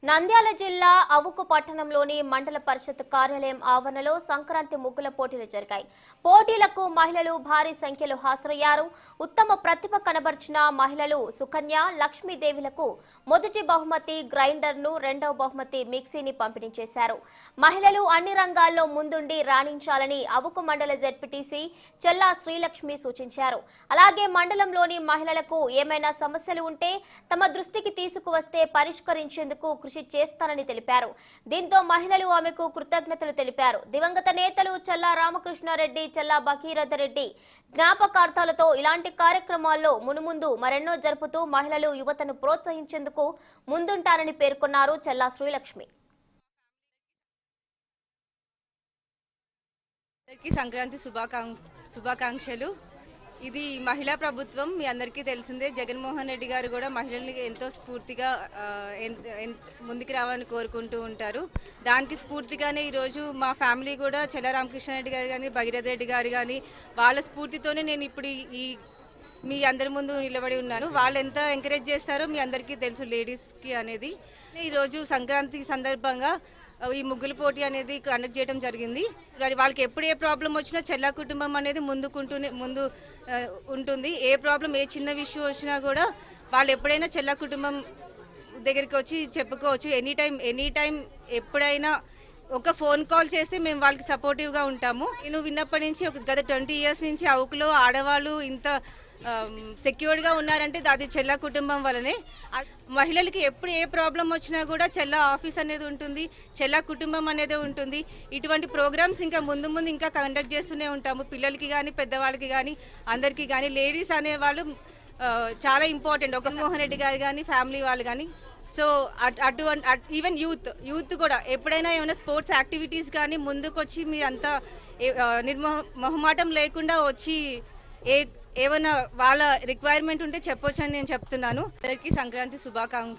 నంద్యాల జిల్లా అవుకు పట్టణంలోని మండల పరిషత్ కార్యాలయం ఆవరణలో సంక్రాంతి ముగ్గుల పోటీలు జరిగాయి. పోటీలకు మహిళలు భారీ సంఖ్యలో హాజరయ్యారు. ఉత్తమ ప్రతిభ కనబర్చిన మహిళలు సుకన్య, లక్ష్మీదేవిలకు మొదటి బహుమతి గ్రైండర్ను, రెండవ బహుమతి మిక్సీని పంపిణీ చేశారు. మహిళలు అన్ని రంగాల్లో ముందుండి రాణించాలని అవుకు మండల జెడ్పీటీసీ చెల్లా శ్రీలక్ష్మి సూచించారు. అలాగే మండలంలోని మహిళలకు ఏమైనా సమస్యలు ఉంటే తమ దృష్టికి తీసుకువస్తే పరిష్కరించేందుకు కృషి చేస్తానని తెలిపారు. దీంతో మహిళలు ఆమెకు కృతజ్ఞతలు తెలిపారు. దివంగత నేతలు చల్లా రామకృష్ణారెడ్డి, చల్లా భగీరథ రెడ్డి జ్ఞాపకార్థాలతో ఇలాంటి కార్యక్రమాల్లో మునుముందు మరెన్నో జరుపుతూ మహిళలు యువతను ప్రోత్సహించేందుకు ముందుంటారని పేర్కొన్నారు చల్లా శ్రీలక్ష్మి. సంక్రాంతి శుభాకాంక్షలు. ఇది మహిళా ప్రభుత్వం, మీ అందరికీ తెలిసిందే. జగన్మోహన్ రెడ్డి గారు కూడా మహిళల్ని ఎంతో స్ఫూర్తిగా ముందుకు రావాలని కోరుకుంటూ ఉంటారు. దానికి స్ఫూర్తిగానే ఈరోజు మా ఫ్యామిలీ కూడా చెల్ల రామకృష్ణారెడ్డి గారు కానీ, భగీరథ రెడ్డి గారు కానీ వాళ్ళ స్ఫూర్తితోనే నేను ఇప్పుడు మీ అందరి ముందు నిలబడి ఉన్నాను. వాళ్ళు ఎంత ఎంకరేజ్ చేస్తారో మీ అందరికీ తెలుసు లేడీస్కి అనేది. ఈరోజు సంక్రాంతి సందర్భంగా ఈ ముగ్గుల పోటీ అనేది కండక్ట్ చేయడం జరిగింది. వాళ్ళకి ఎప్పుడు ఏ ప్రాబ్లం వచ్చినా చెల్లా కుటుంబం అనేది ముందు ఉంటుంది. ఏ ప్రాబ్లం, ఏ చిన్న విషయం వచ్చినా కూడా వాళ్ళు ఎప్పుడైనా చెల్లా కుటుంబం దగ్గరికి వచ్చి చెప్పుకోవచ్చు. ఎనీ టైం ఎప్పుడైనా ఒక ఫోన్ కాల్ చేస్తే మేము వాళ్ళకి సపోర్టివ్గా ఉంటాము. నేను విన్నప్పటి నుంచి గత 20 years నుంచి అవుకులో ఆడవాళ్ళు ఇంత సెక్యూర్డ్గా ఉన్నారంటే అది చెల్లా కుటుంబం వల్లనే. మహిళలకి ఎప్పుడు ఏ ప్రాబ్లం వచ్చినా కూడా చెల్లా ఆఫీస్ అనేది ఉంటుంది, చెల్లా కుటుంబం అనేది ఉంటుంది. ఇటువంటి ప్రోగ్రామ్స్ ఇంకా ముందు ఇంకా కండక్ట్ చేస్తూనే ఉంటాము. పిల్లలకి కానీ, పెద్దవాళ్ళకి కానీ, అందరికీ కానీ. లేడీస్ అనేవాళ్ళు చాలా ఇంపార్టెంట్. ఒక మోహన్ రెడ్డి గారు కానీ, ఫ్యామిలీ వాళ్ళు కానీ. సో ఈవెన్ యూత్ కూడా ఎప్పుడైనా ఏమైనా స్పోర్ట్స్ యాక్టివిటీస్ కానీ ముందుకు వచ్చి మీరంతా మొహమాటం లేకుండా వచ్చి ఏమైనా వాళ్ళ రిక్వైర్మెంట్ ఉంటే చెప్పొచ్చు అని నేను చెప్తున్నాను. అందరికీ సంక్రాంతి శుభాకాంక్షలు.